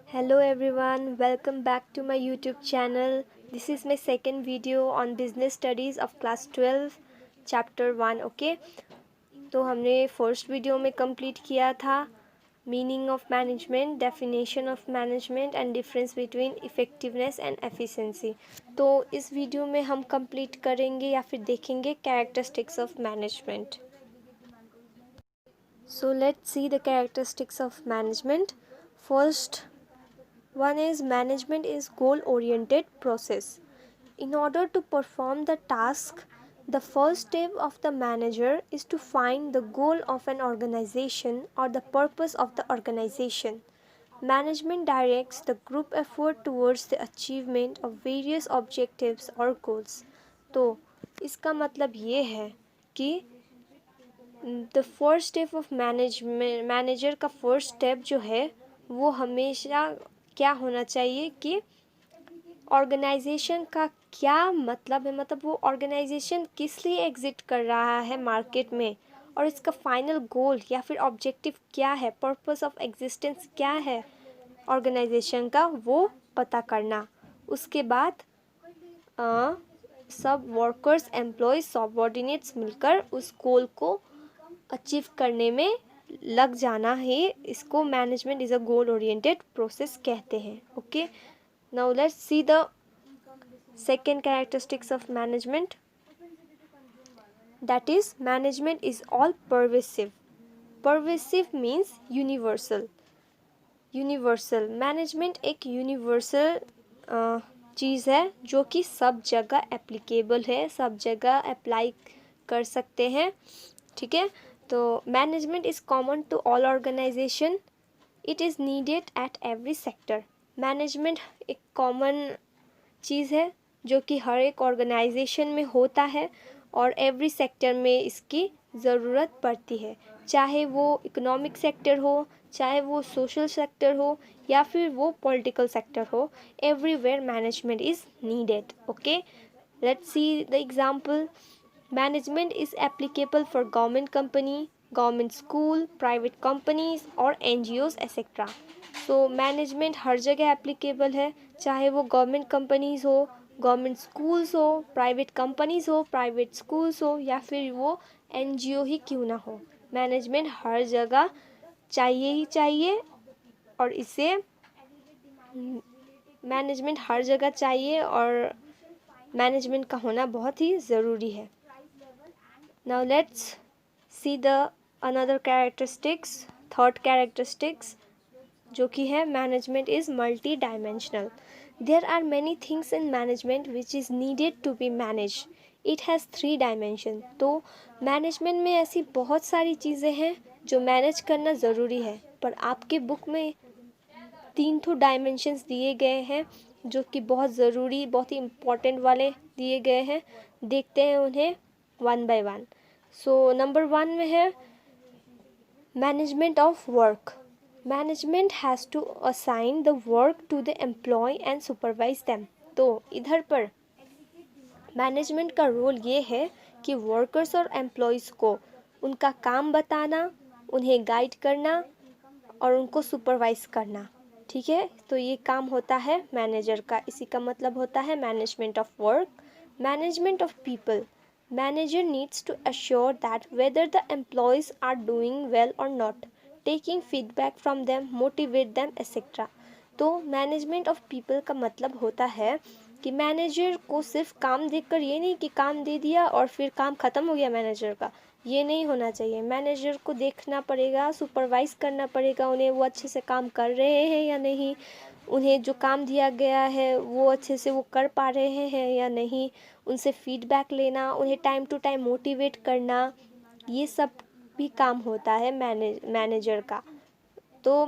Hello everyone, welcome back to my YouTube channel. This is my second video on business studies of class 12 chapter 1. Okay तो हमने first video में complete किया था meaning of management, definition of management and difference between effectiveness and efficiency. तो इस video में हम complete करेंगे या फिर देखेंगे characteristics of management. So let's see the characteristics of management. First one is management is goal oriented process. In order to perform the task, the first step of the manager is to find the goal of an organization or the purpose of the organization. Management directs the group effort towards the achievement of various objectives or goals. तो इसका मतलब ये है कि the first step of manager का first step जो है वो हमेशा क्या होना चाहिए कि ऑर्गेनाइजेशन का क्या मतलब है, मतलब वो ऑर्गेनाइजेशन किस लिए एग्जिट कर रहा है मार्केट में और इसका फाइनल गोल या फिर ऑब्जेक्टिव क्या है, पर्पस ऑफ एग्जिस्टेंस क्या है ऑर्गेनाइजेशन का, वो पता करना। उसके बाद सब वर्कर्स, एम्प्लॉयज, सबऑर्डिनेट्स मिलकर उस गोल को अचीव करने में लग जाना है। इसको management is a goal oriented process कहते हैं। Okay, now let's see the second characteristics of management, that is management is all pervasive. Pervasive means universal. Universal management एक यूनिवर्सल चीज़ है जो कि सब जगह एप्लीकेबल है, सब जगह अप्लाई कर सकते हैं। ठीक है, तो management is common to all organization, it is needed at every sector. Management एक कॉमन चीज़ है जो कि हर एक ऑर्गेनाइजेशन में होता है और एवरी सेक्टर में इसकी ज़रूरत पड़ती है, चाहे वो इकोनॉमिक सेक्टर हो, चाहे वो सोशल सेक्टर हो या फिर वो पॉलिटिकल सेक्टर हो, everywhere management is needed. Okay, let's see the example. Management is applicable for government company, government school, private companies और NGOs etc. So management हर जगह applicable है, चाहे वो गवर्नमेंट कंपनीज हो, गवर्नमेंट स्कूल्स हो, प्राइवेट कंपनीज हो, private schools हो या फिर वो NGO ही क्यों ना हो, मैनेजमेंट हर जगह चाहिए ही चाहिए और इसे मैनेजमेंट हर जगह चाहिए और मैनेजमेंट का होना बहुत ही ज़रूरी है। Now let's see the another characteristics, third characteristics, जो कि है management is multi-dimensional. There are many things in management which is needed to be managed. It has 3 dimensions. तो management में ऐसी बहुत सारी चीज़ें हैं जो मैनेज करना ज़रूरी है, पर आपके बुक में 3 तो डायमेंशंस दिए गए हैं जो कि बहुत ज़रूरी, बहुत ही इम्पोर्टेंट वाले दिए गए हैं। देखते हैं उन्हें one by one. So number 1 में है management of work. Management has to assign the work to the employee and supervise them. तो इधर पर मैनेजमेंट का रोल ये है कि वर्कर्स और एम्प्लॉयज़ को उनका काम बताना, उन्हें गाइड करना और उनको सुपरवाइज करना। ठीक है, तो ये काम होता है मैनेजर का। इसी का मतलब होता है management of work. Management of people, manager needs to assure that whether the employees are doing well or not, taking feedback from them, motivate them etc. तो मैनेजमेंट ऑफ पीपल का मतलब होता है कि मैनेजर को सिर्फ काम देखकर, ये नहीं कि काम दे दिया और फिर काम ख़त्म हो गया मैनेजर का, ये नहीं होना चाहिए। मैनेजर को देखना पड़ेगा, सुपरवाइज करना पड़ेगा उन्हें, वो अच्छे से काम कर रहे हैं या नहीं, उन्हें जो काम दिया गया है वो अच्छे से वो कर पा रहे हैं या नहीं, उनसे फीडबैक लेना, उन्हें टाइम टू टाइम मोटिवेट करना, ये सब भी काम होता है मैनेजर का। तो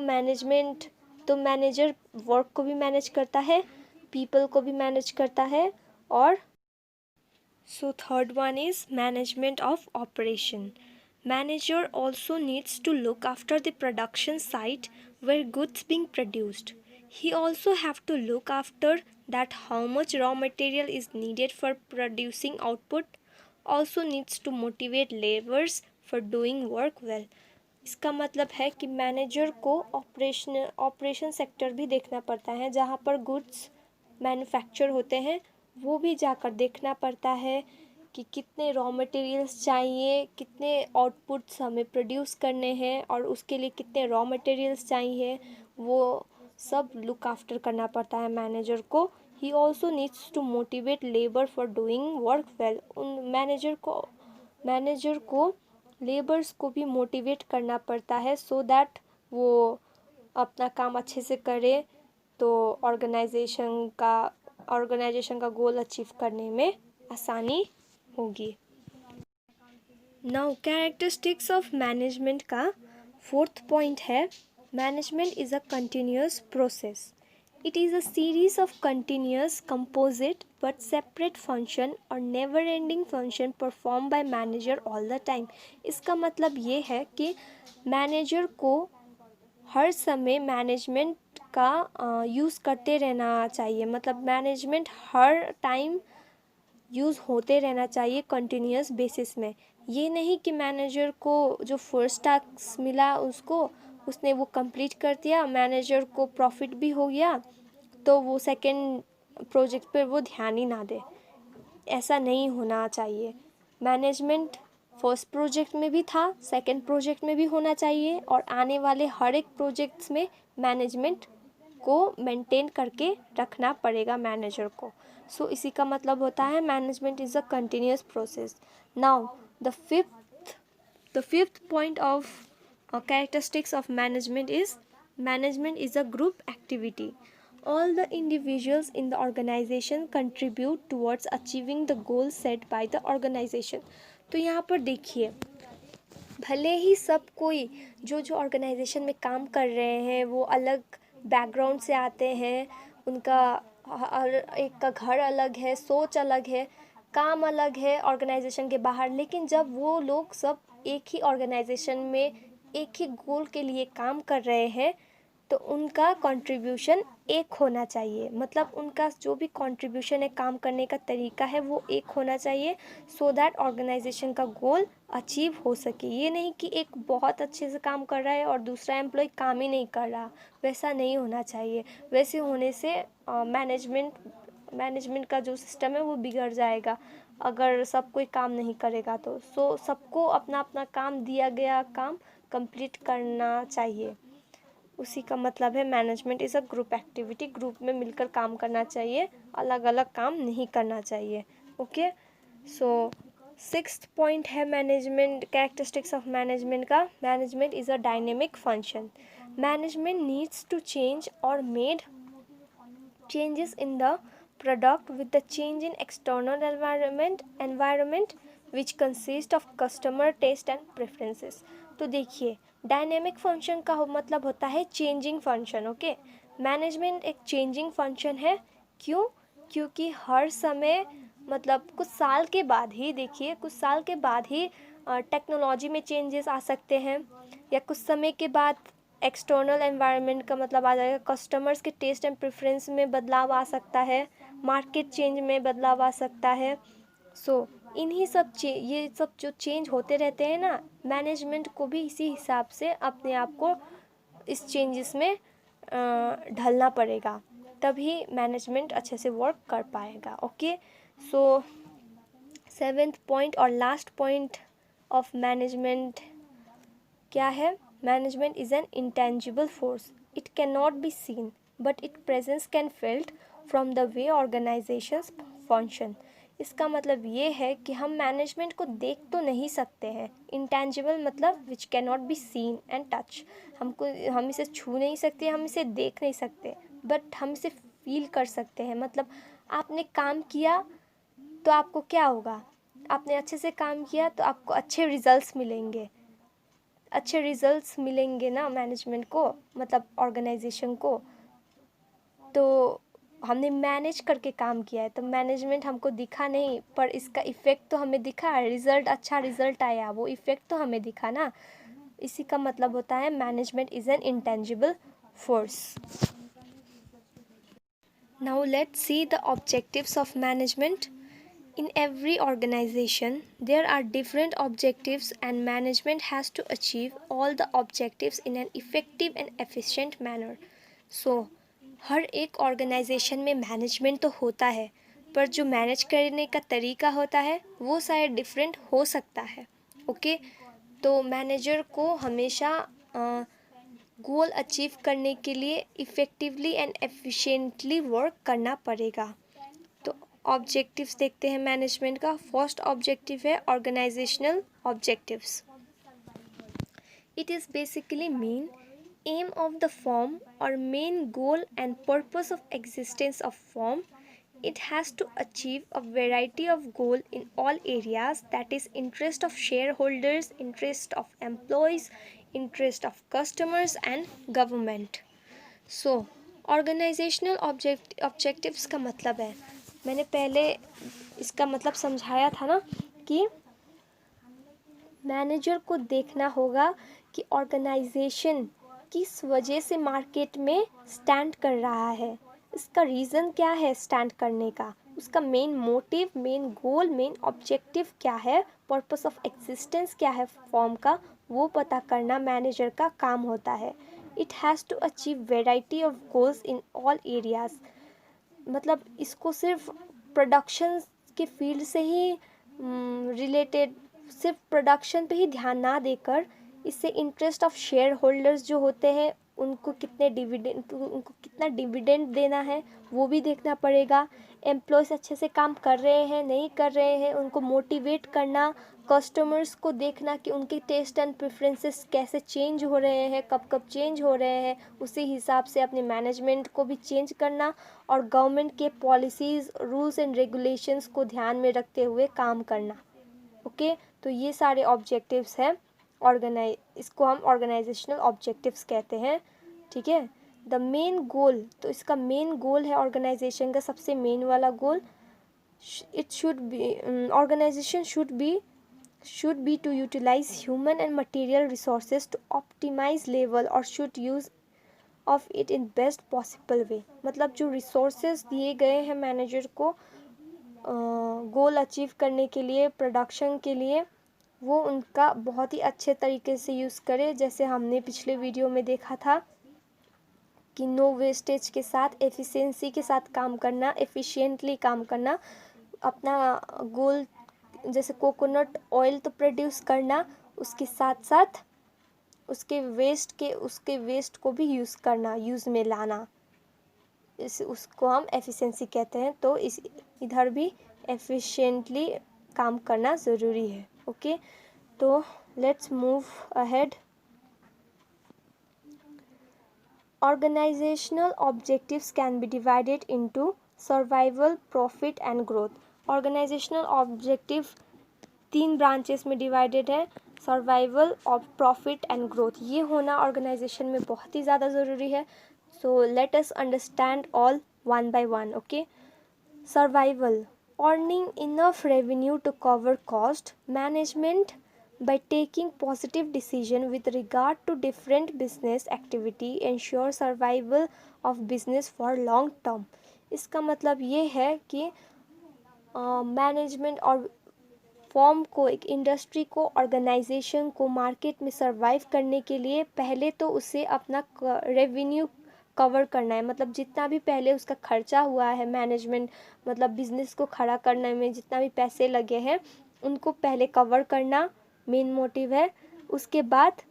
मैनेजर वर्क को भी मैनेज करता है, पीपल को भी मैनेज करता है। और so third one is management of operation. Manager also needs to look after the production site where goods being produced. He also have to look after that how much raw material is needed for producing output. Also needs to motivate labours for doing work well. इसका मतलब है कि manager को operation sector भी देखना पड़ता है, जहाँ पर गुड्स मैन्युफैक्चर होते हैं वो भी जाकर देखना पड़ता है कि कितने रॉ मटेरियल्स चाहिए, कितने आउटपुट्स हमें प्रोड्यूस करने हैं और उसके लिए कितने रॉ मटेरियल्स चाहिए, वो सब लुक आफ्टर करना पड़ता है मैनेजर को। He also needs to motivate labour for doing work well. उन मैनेजर को लेबर्स को भी मोटिवेट करना पड़ता है सो दैट वो अपना काम अच्छे से करे, तो ऑर्गेनाइजेशन का गोल अचीव करने में आसानी होगी। नाउ कैरेक्टरिस्टिक्स ऑफ मैनेजमेंट का 4th पॉइंट है, management is a continuous process. It is a series of continuous, composite but separate function और never ending function performed by manager all the time। इसका मतलब ये है कि मैनेजर को हर समय मैनेजमेंट का यूज़ करते रहना चाहिए, मतलब मैनेजमेंट हर टाइम यूज़ होते रहना चाहिए कंटिन्यूअस बेसिस में। ये नहीं कि मैनेजर को जो फर्स्ट टास्क मिला उसने वो कंप्लीट कर दिया, मैनेजर को प्रॉफिट भी हो गया तो वो सेकंड प्रोजेक्ट पर वो ध्यान ही ना दे। ऐसा नहीं होना चाहिए। मैनेजमेंट फर्स्ट प्रोजेक्ट में भी था, सेकंड प्रोजेक्ट में भी होना चाहिए और आने वाले हर एक प्रोजेक्ट्स में मैनेजमेंट को मेंटेन करके रखना पड़ेगा मैनेजर को। सो इसी का मतलब होता है management is a continuous process. Now the fifth point of characteristics of management is a group activity. All the individuals in the organization contribute towards achieving the goals set by the organization। तो यहाँ पर देखिए, भले ही सब कोई जो organisation में काम कर रहे हैं वो अलग बैकग्राउंड से आते हैं, उनका एक का घर अलग है, सोच अलग है, काम अलग है ऑर्गेनाइजेशन के बाहर, लेकिन जब वो लोग सब एक ही ऑर्गेनाइजेशन में एक ही गोल के लिए काम कर रहे हैं तो उनका कंट्रीब्यूशन एक होना चाहिए। मतलब उनका जो भी कंट्रीब्यूशन है, काम करने का तरीका है, वो एक होना चाहिए सो दैट ऑर्गेनाइजेशन का गोल अचीव हो सके। ये नहीं कि एक बहुत अच्छे से काम कर रहा है और दूसरा एम्प्लॉय काम ही नहीं कर रहा, वैसा नहीं होना चाहिए। वैसे होने से मैनेजमेंट का जो सिस्टम है वो बिगड़ जाएगा अगर सब कोई काम नहीं करेगा तो। सो सबको अपना अपना काम, दिया गया काम कंप्लीट करना चाहिए। उसी का मतलब है management is a group activity. Group में मिलकर काम करना चाहिए, अलग अलग काम नहीं करना चाहिए। ओके, सो 6th पॉइंट है मैनेजमेंट कैरेक्टरिस्टिक्स ऑफ मैनेजमेंट का, management is a dynamic function. Management needs to change और made changes in the product with the change in external environment which consist of customer taste and preferences। तो देखिए, dynamic function का मतलब होता है changing function. Okay, management एक changing function है। क्यों? क्योंकि हर समय मतलब कुछ साल के बाद ही, देखिए कुछ साल के बाद ही टेक्नोलॉजी में चेंजेस आ सकते हैं, या कुछ समय के बाद एक्सटर्नल एनवायरनमेंट का मतलब आ जाएगा, कस्टमर्स के टेस्ट एंड प्रेफरेंस में बदलाव आ सकता है, मार्केट चेंज में बदलाव आ सकता है। सो इन्हीं सब ये सब जो चेंज होते रहते हैं ना, मैनेजमेंट को भी इसी हिसाब से अपने आप को इस चेंजेस में ढलना पड़ेगा, तभी मैनेजमेंट अच्छे से वर्क कर पाएगा। ओके, सो 7th पॉइंट और लास्ट पॉइंट ऑफ मैनेजमेंट क्या है? Management is an intangible force. It can not be seen but it presence can felt from the way organisations function. इसका मतलब ये है कि हम मैनेजमेंट को देख तो नहीं सकते हैं। इंटेंजिबल मतलब which can not be seen and touch. हम इसे छू नहीं सकते, हम इसे देख नहीं सकते, बट हम इसे फील कर सकते हैं। मतलब आपने काम किया तो आपको क्या होगा? आपने अच्छे से काम किया तो आपको अच्छे रिजल्ट्स मिलेंगे। अच्छे रिजल्ट्स मिलेंगे ना मैनेजमेंट को, मतलब ऑर्गेनाइजेशन को। तो हमने मैनेज करके काम किया है तो मैनेजमेंट हमको दिखा नहीं, पर इसका इफ़ेक्ट तो हमें दिखा, रिजल्ट, अच्छा रिजल्ट आया, वो इफ़ेक्ट तो हमें दिखा ना। इसी का मतलब होता है management is an intangible force. Now let's see the objectives of management. In every organization, there are different objectives and management has to achieve all the objectives in an effective and efficient manner. So, हर एक organisation में management तो होता है, पर जो manage करने का तरीका होता है वो शायद डिफरेंट हो सकता है. ओके, तो मैनेजर को हमेशा गोल अचीव करने के लिए इफ़ेक्टिवली एंड एफिशिएंटली वर्क करना पड़ेगा. तो ऑब्जेक्टिव्स देखते हैं मैनेजमेंट का. फर्स्ट ऑब्जेक्टिव है organisational objectives. It is basically mean aim of the firm or main goal and purpose of existence of firm. It has to achieve a variety of goal in all areas, that is interest of shareholders, interest of employees, interest of customers and government. So organisational objectives का मतलब है, मैंने पहले इसका मतलब समझाया था ना कि मैनेजर को देखना होगा कि ऑर्गेनाइजेशन किस वजह से मार्केट में स्टैंड कर रहा है, इसका रीज़न क्या है स्टैंड करने का, उसका main motive, main goal, main objective क्या है, पर्पस ऑफ एग्जिस्टेंस क्या है फॉर्म का, वो पता करना मैनेजर का काम होता है. It has to achieve variety of goals in all areas. मतलब इसको सिर्फ प्रोडक्शन के फील्ड से ही रिलेटेड, सिर्फ प्रोडक्शन पे ही ध्यान ना देकर इससे इंटरेस्ट ऑफ शेयर होल्डर्स जो होते हैं उनको कितना डिविडेंड देना है वो भी देखना पड़ेगा. एम्प्लॉयज़ अच्छे से काम कर रहे हैं नहीं कर रहे हैं उनको मोटिवेट करना, कस्टमर्स को देखना कि उनके टेस्ट एंड प्रेफरेंसेस कैसे चेंज हो रहे हैं, कब कब चेंज हो रहे हैं, उसी हिसाब से अपने मैनेजमेंट को भी चेंज करना और गवर्नमेंट के पॉलिसीज़, रूल्स एंड रेगुलेशंस को ध्यान में रखते हुए काम करना. ओके, तो ये सारे ऑब्जेक्टिव्स हैं इसको हम ऑर्गेनाइजेशनल ऑब्जेक्टिव्स कहते हैं. ठीक है. द मेन गोल, तो इसका मेन गोल है ऑर्गेनाइजेशन का सबसे मेन वाला goal, it should be organization should be to utilize human and material resources to optimize level or should use of it in best possible way. मतलब जो resources दिए गए हैं मैनेजर को गोल अचीव करने के लिए, प्रोडक्शन के लिए, वो उनका बहुत ही अच्छे तरीके से यूज़ करे. जैसे हमने पिछले वीडियो में देखा था कि नो वेस्टेज के साथ एफिशिएंसी के साथ काम करना, एफिशिएंटली काम करना, अपना गोल जैसे कोकोनट ऑयल तो प्रोड्यूस करना, उसके साथ साथ उसके वेस्ट को भी यूज़ करना, यूज़ में लाना, उसको हम एफिशिएंसी कहते हैं. तो इधर भी एफिशिएंटली काम करना ज़रूरी है. ओके, तो let's move ahead. Organizational objectives can be divided into survival, profit and growth. Organizational objective 3 branches में डिवाइडेड है, सर्वाइवल और प्रॉफिट एंड ग्रोथ. ये होना ऑर्गेनाइजेशन में बहुत ही ज़्यादा ज़रूरी है. So let us understand all one by one. Okay, survival, earning enough revenue to cover cost. Management, by taking positive decision with regard to different business activity, ensure survival of business for long term. इसका मतलब ये है कि management और form को, एक industry को, organisation को मार्केट में सर्वाइव करने के लिए पहले तो उसे अपना रेवेन्यू कवर करना है. मतलब जितना भी पहले उसका खर्चा हुआ है मैनेजमेंट, मतलब बिजनेस को खड़ा करने में जितना भी पैसे लगे हैं उनको पहले कवर करना मेन मोटिव है. उसके बाद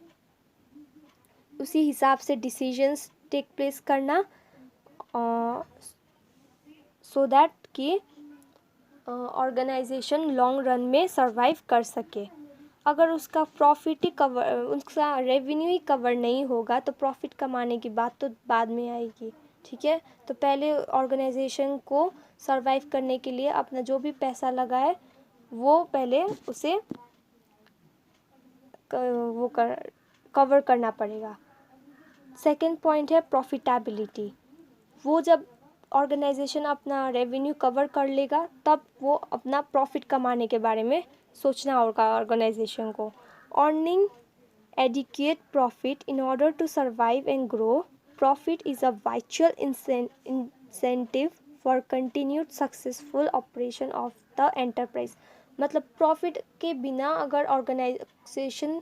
उसी हिसाब से डिसीजंस टेक प्लेस करना सो दैट कि ऑर्गेनाइजेशन लॉन्ग रन में सर्वाइव कर सके. अगर उसका प्रॉफिट ही कवर, उसका रेवेन्यू ही कवर नहीं होगा तो प्रॉफिट कमाने की बात तो बाद में आएगी. ठीक है, तो पहले ऑर्गेनाइजेशन को सर्वाइव करने के लिए अपना जो भी पैसा लगा है वो पहले उसे कवर करना पड़ेगा. सेकंड पॉइंट है प्रॉफिटेबिलिटी. वो जब ऑर्गेनाइजेशन अपना रेवेन्यू कवर कर लेगा तब वो अपना प्रॉफिट कमाने के बारे में सोचना होगा ऑर्गेनाइजेशन को. Earning adequate profit in order to survive and grow. Profit is a vital incentive for continued successful operation of the enterprise. मतलब प्रॉफिट के बिना अगर ऑर्गेनाइजेशन,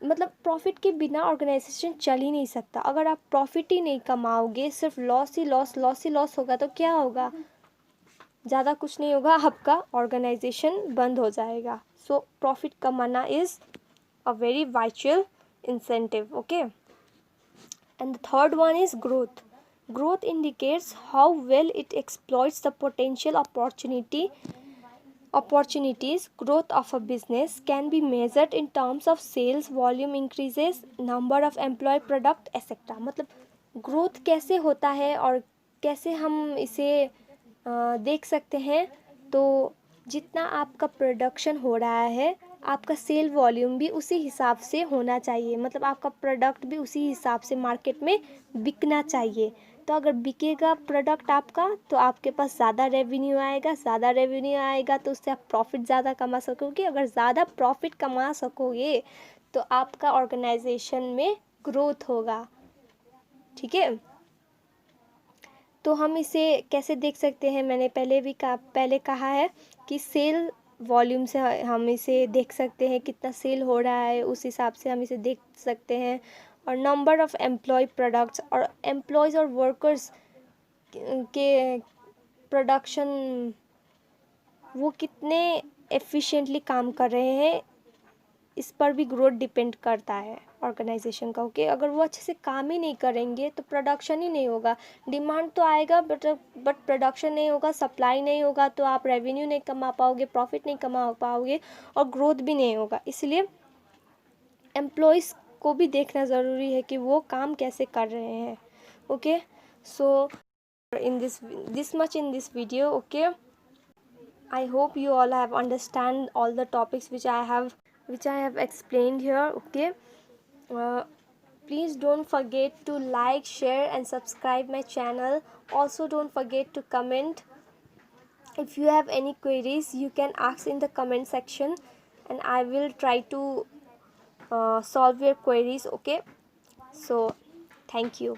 मतलब प्रॉफिट के बिना ऑर्गेनाइजेशन चल ही नहीं सकता। अगर आप प्रॉफिट ही नहीं कमाओगे, सिर्फ लॉस ही लॉस होगा तो क्या होगा? ज़्यादा कुछ नहीं होगा, आपका ऑर्गेनाइजेशन बंद हो जाएगा। सो प्रॉफिट कमाना is a very vital incentive, okay. And the third one is growth. Growth indicates how well it exploits the potential opportunities. Growth of a business can be measured in terms of sales, volume increases, number of employee, product, etc. मतलब growth कैसे होता है और कैसे हम इसे देख सकते हैं? तो जितना आपका प्रोडक्शन हो रहा है, आपका सेल वॉल्यूम भी उसी हिसाब से होना चाहिए। मतलब आपका प्रोडक्ट भी उसी हिसाब से मार्केट में बिकना चाहिए। तो अगर बिकेगा प्रोडक्ट आपका, तो आपके पास ज़्यादा रेवेन्यू आएगा तो उससे आप प्रॉफिट ज़्यादा कमा सकोगे। अगर ज़्यादा प्रॉफिट कमा सकोगे तो आपका ऑर्गेनाइजेशन में ग्रोथ होगा, ठीक है। तो हम इसे कैसे देख सकते हैं? मैंने पहले कहा है कि सेल वॉल्यूम से हम इसे देख सकते हैं, कितना सेल हो रहा है उस हिसाब से हम इसे देख सकते हैं। और नंबर ऑफ़ एम्प्लॉय, प्रोडक्ट्स और एम्प्लॉयज़ और वर्कर्स के प्रोडक्शन, वो कितने एफिशिएंटली काम कर रहे हैं, इस पर भी ग्रोथ डिपेंड करता है ऑर्गेनाइजेशन का, ओके। अगर वो अच्छे से काम ही नहीं करेंगे तो प्रोडक्शन ही नहीं होगा। डिमांड तो आएगा बट प्रोडक्शन नहीं होगा, सप्लाई नहीं होगा, तो आप रेवेन्यू नहीं कमा पाओगे, प्रॉफिट नहीं कमा पाओगे और ग्रोथ भी नहीं होगा। इसलिए एम्प्लॉयज़ को भी देखना ज़रूरी है कि वो काम कैसे कर रहे हैं, okay. So in this much in this video, okay. I hope you all have understand all the topics which I have explained here, okay. Please don't forget to like, share and subscribe my channel. Also don't forget to comment. If you have any queries, you can ask in the comment section and I will try to solve your queries, okay. So thank you.